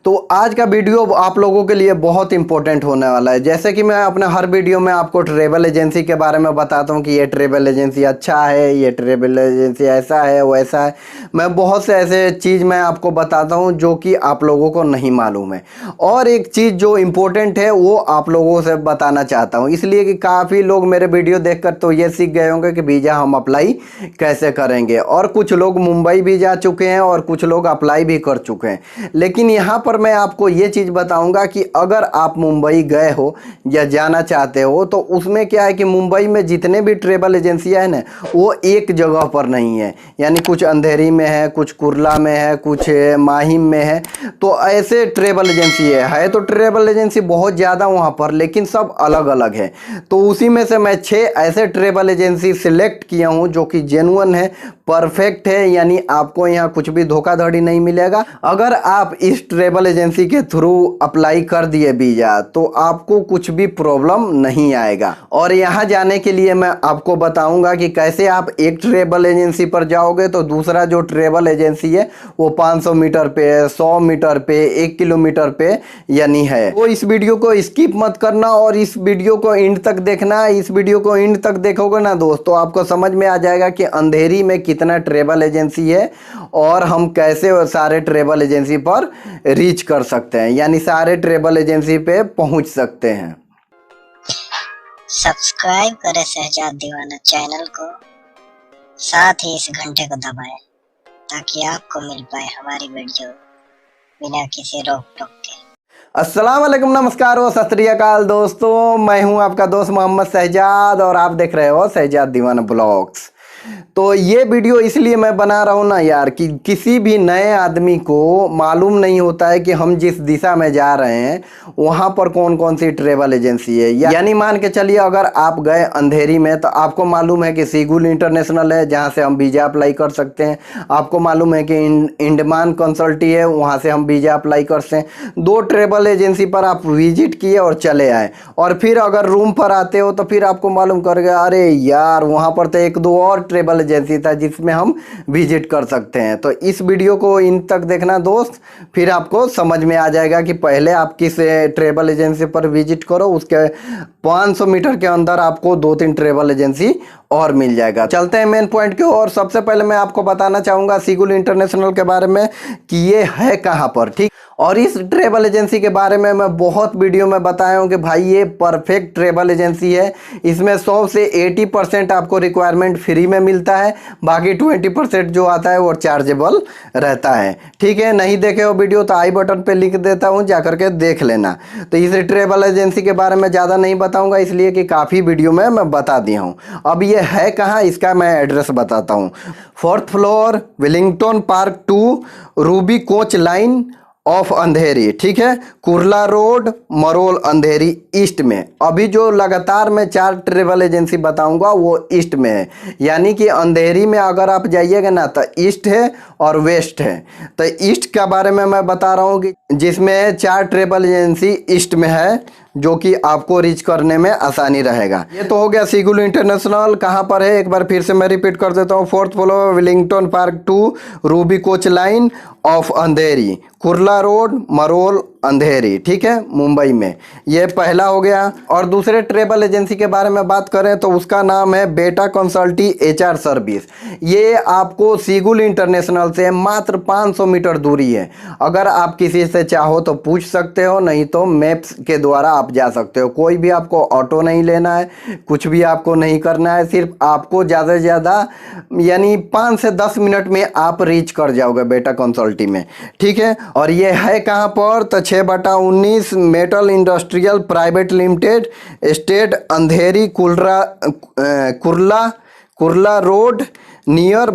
तो आज का वीडियो आप लोगों के लिए बहुत इंपॉर्टेंट होने वाला है। जैसे कि मैं अपने हर वीडियो में आपको ट्रैवल एजेंसी के बारे में बताता हूँ कि ये ट्रैवल एजेंसी अच्छा है, ये ट्रैवल एजेंसी ऐसा है वैसा है। मैं बहुत से ऐसे चीज़ मैं आपको बताता हूँ जो कि आप लोगों को नहीं मालूम है। और एक चीज़ जो इम्पोर्टेंट है वो आप लोगों से बताना चाहता हूँ, इसलिए कि काफ़ी लोग मेरे वीडियो देखकर तो ये सीख गए होंगे कि वीज़ा हम अप्लाई कैसे करेंगे। और कुछ लोग मुंबई भी जा चुके हैं और कुछ लोग अप्लाई भी कर चुके हैं। लेकिन यहाँ पर मैं आपको ये चीज़ बताऊंगा कि अगर आप मुंबई गए हो या जाना चाहते हो तो उसमें क्या है कि मुंबई में जितने भी ट्रैवल एजेंसियाँ हैं ना वो एक जगह पर नहीं है, यानी कुछ अंधेरी में है, कुछ कुर्ला में है, कुछ माहिम में है। तो ऐसे ट्रैवल एजेंसी है तो ट्रैवल एजेंसी बहुत ज़्यादा वहाँ पर, लेकिन सब अलग अलग है। तो उसी में से मैं 6 ऐसे ट्रैवल एजेंसी सिलेक्ट किया हूँ जो कि जेन्युइन है, परफेक्ट है, यानी आपको यहाँ कुछ भी धोखाधड़ी नहीं मिलेगा। अगर आप इस ट्रैवल एजेंसी के थ्रू अप्लाई कर दिए वीज़ा तो आपको कुछ भी प्रॉब्लम नहीं आएगा। और यहाँ जाने के लिए मैं आपको बताऊंगा कि कैसे आप एक ट्रैवल एजेंसी पर जाओगे तो दूसरा जो ट्रैवल एजेंसी है वो 500 मीटर पे, 100 मीटर पे, 1 किलोमीटर पे यानी है। तो इस वीडियो को स्किप मत करना और इस वीडियो को एंड तक देखना। इस वीडियो को एंड तक देखोगे ना दोस्त तो आपको समझ में आ जाएगा कि अंधेरी में कितना ट्रैवल एजेंसी है और हम कैसे सारे ट्रैवल एजेंसी पर रीच कर सकते हैं, यानी सारे ट्रैवल एजेंसी पे पहुंच सकते हैं। सब्सक्राइब करें शहजाद दीवाना चैनल को, साथ ही इस घंटे को दबाएं ताकि आपको मिल पाए हमारी वीडियो बिना किसी रोक टोक के। अस्सलाम वालेकुम, नमस्कार व सत श्री अकाल दोस्तों, मैं हूं आपका दोस्त मोहम्मद शहजाद और आप देख रहे हो शहजाद दीवाना ब्लॉग्स। तो ये वीडियो इसलिए मैं बना रहा हूँ ना यार कि किसी भी नए आदमी को मालूम नहीं होता है कि हम जिस दिशा में जा रहे हैं वहाँ पर कौन कौन सी ट्रैवल एजेंसी है। यानी मान के चलिए अगर आप गए अंधेरी में तो आपको मालूम है कि सीगुल इंटरनेशनल है जहाँ से हम वीज़ा अप्लाई कर सकते हैं। आपको मालूम है कि इंडमान कंसल्टी है, वहाँ से हम वीज़ा अप्लाई कर सकते हैं। 2 ट्रैवल एजेंसी पर आप विजिट किए और चले आए और फिर अगर रूम पर आते हो तो फिर आपको मालूम कर गया अरे यार वहाँ पर तो 1-2 और ट्रैवल एजेंसी था जिसमें हम विजिट कर सकते हैं। तो इस वीडियो को इन तक देखना दोस्त, फिर आपको समझ में आ जाएगा कि पहले आप किस ट्रैवल एजेंसी पर विजिट करो, उसके 500 मीटर के अंदर आपको 2-3 ट्रैवल एजेंसी और मिल जाएगा। चलते हैं मेन पॉइंट की ओर। सबसे पहले मैं आपको बताना चाहूँगा सीगुल इंटरनेशनल के बारे में कि ये है कहाँ पर, ठीक। और इस ट्रैवल एजेंसी के बारे में मैं बहुत वीडियो में बताया हूँ कि भाई ये परफेक्ट ट्रैवल एजेंसी है। इसमें 100 से 80% आपको रिक्वायरमेंट फ्री में मिलता है, बाकी 20% जो आता है वो चार्जेबल रहता है, ठीक है। नहीं देखे हो वीडियो तो आई बटन पे लिख देता हूँ, जा करके देख लेना। तो इस ट्रैवल एजेंसी के बारे में ज़्यादा नहीं बताऊँगा इसलिए कि काफ़ी वीडियो में मैं बता दिया हूँ। अब ये है कहाँ इसका मैं एड्रेस बताता हूँ। 4th floor, Wellington park 2, Ruby coach line of Andheri, ठीक है। कुर्ला रोड, मरोल, अंधेरी ईस्ट में। अभी जो लगातार मैं 4 ट्रैवल एजेंसी बताऊंगा वो ईस्ट में है, यानी कि अंधेरी में अगर आप जाइएगा ना तो ईस्ट है और वेस्ट है। तो ईस्ट के बारे में मैं बता रहा हूँ कि जिसमें 4 ट्रैवल एजेंसी ईस्ट में है जो कि आपको रीच करने में आसानी रहेगा। ये तो हो गया सीगुल इंटरनेशनल। कहाँ पर है एक बार फिर से मैं रिपीट कर देता हूँ। 4th floor, Wellington park 2, Ruby coach line of Andheri, Kurla road, Marol, Andheri, ठीक है, मुंबई में। ये पहला हो गया। और दूसरे ट्रैवल एजेंसी के बारे में बात करें तो उसका नाम है बेटा कंसल्टी HR सर्विस। ये आपको सीगुल इंटरनेशनल से मात्र 500 मीटर दूरी है। अगर आप किसी से चाहो तो पूछ सकते हो, नहीं तो मैप्स के द्वारा आप जा सकते हो। कोई भी आपको ऑटो नहीं लेना है, कुछ भी आपको नहीं करना है, सिर्फ आपको ज़्यादा से ज़्यादा यानी 5 से 10 मिनट में आप रीच कर जाओगे बेटा कंसल्टी में, ठीक है। और ये है कहाँ पर तो 6/19 metal industrial private limited, estate Andheri, Kurla road, near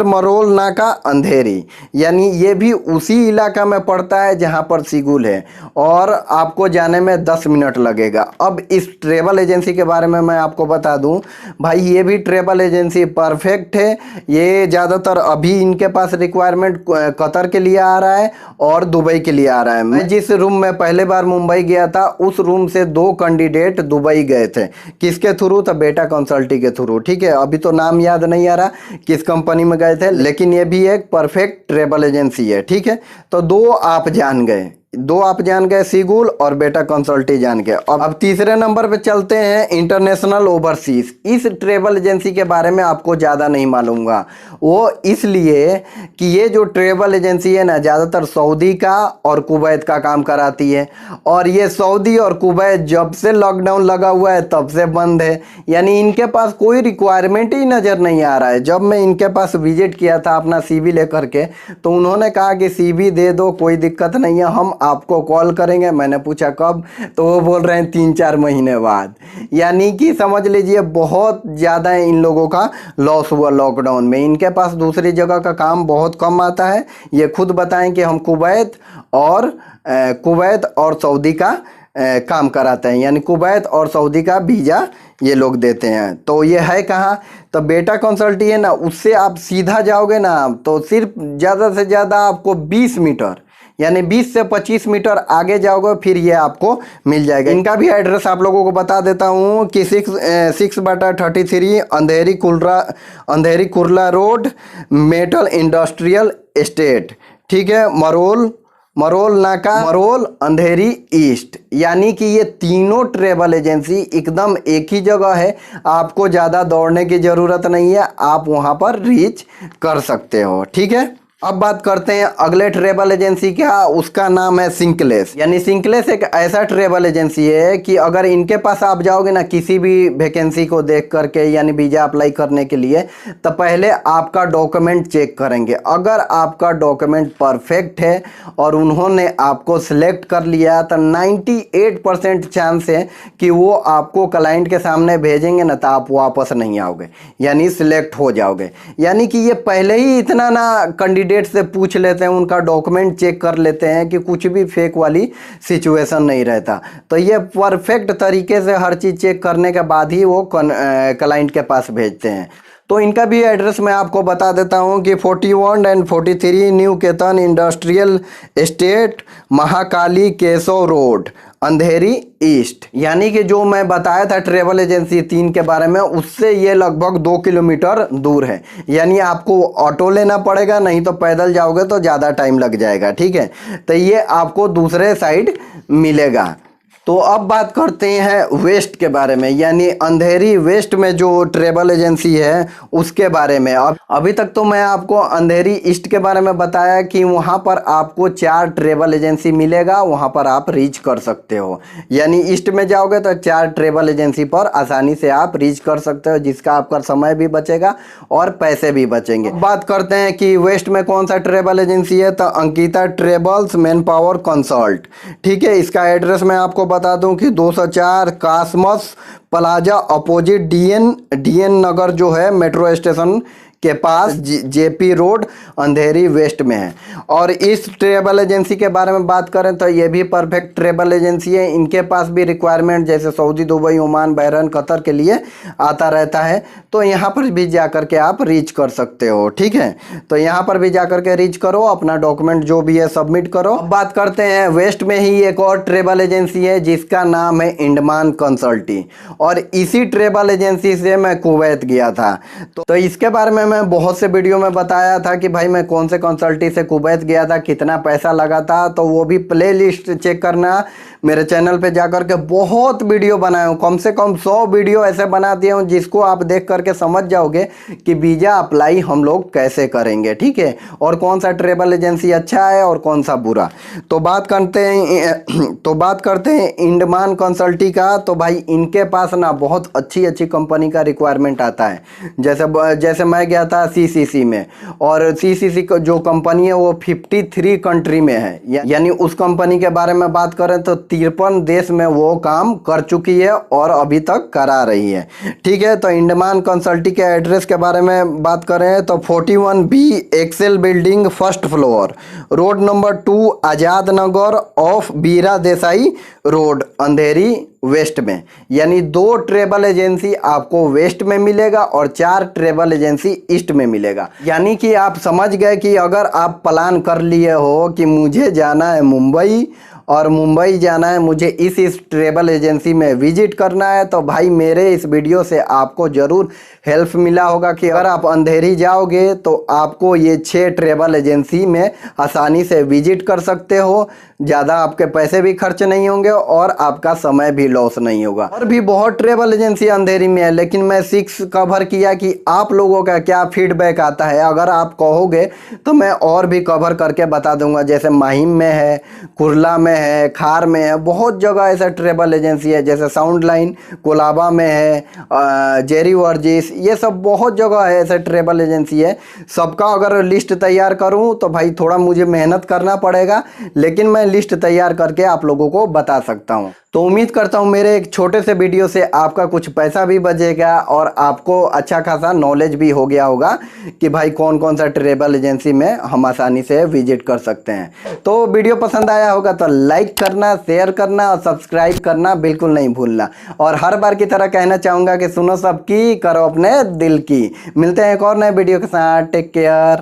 Marol Naka, Andheri. यानी ये भी उसी इलाका में पड़ता है जहाँ पर सीगुल है और आपको जाने में 10 मिनट लगेगा। अब इस ट्रैवल एजेंसी के बारे में मैं आपको बता दूं भाई, ये भी ट्रैवल एजेंसी परफेक्ट है। ये ज़्यादातर अभी इनके पास रिक्वायरमेंट कतर के लिए आ रहा है और दुबई के लिए आ रहा है। मैं जिस रूम में पहले बार मुंबई गया था उस रूम से 2 कैंडिडेट दुबई गए थे। किसके थ्रू? तो बेटा कंसल्टी के थ्रू, ठीक है। अभी तो नाम नाम याद नहीं आ रहा किस कंपनी में गए थे, लेकिन ये भी एक परफेक्ट ट्रेवल एजेंसी है। ठीक है, तो दो आप जान गए, सीगुल और बेटा कंसल्टी जान गए। अब तीसरे नंबर पे चलते हैं, इंटरनेशनल ओवरसीज। इस ट्रेवल एजेंसी के बारे में आपको ज़्यादा नहीं मालूम होगा, वो इसलिए कि ये जो ट्रेवल एजेंसी है ना, ज़्यादातर सऊदी का और कुवैत का काम कराती है। और ये सऊदी और कुवैत जब से लॉकडाउन लगा हुआ है तब से बंद है, यानी इनके पास कोई रिक्वायरमेंट ही नज़र नहीं आ रहा है। जब मैं इनके पास विजिट किया था अपना CV लेकर के, तो उन्होंने कहा कि CV दे दो, कोई दिक्कत नहीं है, हम आपको कॉल करेंगे। मैंने पूछा कब, तो वो बोल रहे हैं 3-4 महीने बाद। यानी कि समझ लीजिए बहुत ज़्यादा इन लोगों का लॉस हुआ लॉकडाउन में। इनके पास दूसरी जगह का काम बहुत कम आता है। ये खुद बताएं कि हम कुवैत और सऊदी का काम कराते हैं, यानी कुवैत और सऊदी का वीज़ा ये लोग देते हैं। तो ये है कहाँ, तो बेटा कंसल्टी है ना, उससे आप सीधा जाओगे ना तो सिर्फ ज़्यादा से ज़्यादा आपको 20 मीटर, यानी 20 से 25 मीटर आगे जाओगे फिर ये आपको मिल जाएगा। इनका भी एड्रेस आप लोगों को बता देता हूँ कि 6/33 Andheri Kurla road, metal industrial estate. ठीक है, मरोल नाका, मरोल, अंधेरी ईस्ट। यानी कि ये तीनों ट्रेवल एजेंसी एकदम एक ही जगह है, आपको ज़्यादा दौड़ने की ज़रूरत नहीं है, आप वहाँ पर रीच कर सकते हो। ठीक है, अब बात करते हैं अगले ट्रेवल एजेंसी का, उसका नाम है सिंकलेस। यानी सिंकलेस एक ऐसा ट्रेवल एजेंसी है कि अगर इनके पास आप जाओगे ना किसी भी वैकेंसी को देख करके, यानी वीज़ा अप्लाई करने के लिए, तो पहले आपका डॉक्यूमेंट चेक करेंगे। अगर आपका डॉक्यूमेंट परफेक्ट है और उन्होंने आपको सिलेक्ट कर लिया तो 98% चांस है कि वो आपको क्लाइंट के सामने भेजेंगे ना, तो आप वापस नहीं आओगे, यानी सिलेक्ट हो जाओगे। यानी कि ये पहले ही इतना ना कैंडिडेट से पूछ लेते हैं, उनका डॉक्यूमेंट चेक कर लेते हैं कि कुछ भी फेक वाली सिचुएशन नहीं रहता। तो ये परफेक्ट तरीके से हर चीज़ चेक करने के बाद ही वो क्लाइंट के पास भेजते हैं। तो इनका भी एड्रेस मैं आपको बता देता हूँ कि 41 and 43 new Ketan industrial estate, Mahakali Keshav road, Andheri east. यानी कि जो मैं बताया था ट्रेवल एजेंसी 3 के बारे में, उससे ये लगभग 2 किलोमीटर दूर है। यानी आपको ऑटो लेना पड़ेगा, नहीं तो पैदल जाओगे तो ज़्यादा टाइम लग जाएगा। ठीक है, तो ये आपको दूसरे साइड मिलेगा। तो अब बात करते हैं वेस्ट के बारे में, यानी अंधेरी वेस्ट में जो ट्रेवल एजेंसी है उसके बारे में। अब अभी तक तो मैं आपको अंधेरी ईस्ट के बारे में बताया कि वहाँ पर आपको 4 ट्रेवल एजेंसी मिलेगा, वहाँ पर आप रीच कर सकते हो। यानी ईस्ट में जाओगे तो 4 ट्रेवल एजेंसी पर आसानी से आप रीच कर सकते हो, जिसका आपका समय भी बचेगा और पैसे भी बचेंगे। बात करते हैं कि वेस्ट में कौन सा ट्रेवल एजेंसी है, तो Ankita travels man power consult. ठीक है, इसका एड्रेस मैं आपको बता दूं कि 204 कासमस प्लाजा अपोजिट डीएन नगर जो है मेट्रो स्टेशन के पास, JP रोड, अंधेरी वेस्ट में है। और इस ट्रेवल एजेंसी के बारे में बात करें तो ये भी परफेक्ट ट्रेवल एजेंसी है। इनके पास भी रिक्वायरमेंट जैसे Saudi, Dubai, Oman, Bahrain, Qatar के लिए आता रहता है, तो यहाँ पर भी जा कर के आप रीच कर सकते हो। ठीक है, तो यहाँ पर भी जा कर के रीच करो, अपना डॉक्यूमेंट जो भी है सबमिट करो। अब बात करते हैं वेस्ट में ही एक और ट्रेवल एजेंसी है जिसका नाम है इंडमान कंसल्टी, और इसी ट्रेवल एजेंसी से मैं कुवैत गया था। तो इसके बारे में मैं बहुत से वीडियो में बताया था कि भाई मैं कौन से कंसल्टी से कुवैत गया था, कितना पैसा लगा था। तो वो भी प्लेलिस्ट चेक करना, मेरे चैनल पे जाकर के बहुत वीडियो बनाया हूँ, कम से कम 100 वीडियो ऐसे बना दिए हूँ जिसको आप देख करके समझ जाओगे कि वीज़ा अप्लाई हम लोग कैसे करेंगे। ठीक है, और कौन सा ट्रेवल एजेंसी अच्छा है और कौन सा बुरा। तो बात करते हैं इंडमान कंसल्टी का। तो भाई इनके पास ना बहुत अच्छी कंपनी का रिक्वायरमेंट आता है। जैसे मैं गया था CCC में, और CCC जो कंपनी है वो 53 कंट्री में है। यानी उस कंपनी के बारे में बात करें तो 53 देश में वो काम कर चुकी है और अभी तक करा रही है। ठीक है, तो इंडमान कंसल्टी के एड्रेस के बारे में बात करें तो 41B Excel building, first floor, road number 2, Azad Nagar off Veera Desai road, अंधेरी वेस्ट में। यानी 2 ट्रेवल एजेंसी आपको वेस्ट में मिलेगा और 4 ट्रेवल एजेंसी ईस्ट में मिलेगा। यानी कि आप समझ गए कि अगर आप प्लान कर लिए हो कि मुझे जाना है मुंबई और मुंबई जाना है, मुझे इस ट्रेवल एजेंसी में विजिट करना है, तो भाई मेरे इस वीडियो से आपको ज़रूर हेल्प मिला होगा कि अगर आप अंधेरी जाओगे तो आपको ये 6 ट्रेवल एजेंसी में आसानी से विजिट कर सकते हो। ज़्यादा आपके पैसे भी खर्च नहीं होंगे और आपका समय भी लॉस नहीं होगा। और भी बहुत ट्रेवल एजेंसी अंधेरी में है, लेकिन मैं 6 कवर किया कि आप लोगों का क्या फीडबैक आता है। अगर आप कहोगे तो मैं और भी कवर करके बता दूंगा, जैसे माहिम में है, कुर्ला में है, खार में है, बहुत जगह ऐसा ट्रेवल एजेंसी है, जैसे साउंड लाइन कोलाबा में है, जेरी वर्जिस, ये सब बहुत जगह है ऐसे ट्रेवल एजेंसी है। सबका अगर लिस्ट तैयार करूं तो भाई थोड़ा मुझे मेहनत करना पड़ेगा, लेकिन मैं लिस्ट तैयार करके आप लोगों को बता सकता हूं। तो उम्मीद करता हूं मेरे एक छोटे से वीडियो से आपका कुछ पैसा भी बचेगा और आपको अच्छा खासा नॉलेज भी हो गया होगा कि भाई कौन कौन सा ट्रेवल एजेंसी में हम आसानी से विजिट कर सकते हैं। तो वीडियो पसंद आया होगा तो लाइक करना, शेयर करना और सब्सक्राइब करना बिल्कुल नहीं भूलना। और हर बार की तरह कहना चाहूँगा कि सुनो सबकी, करो अपने दिल की। मिलते हैं एक और नए वीडियो के साथ। Take care.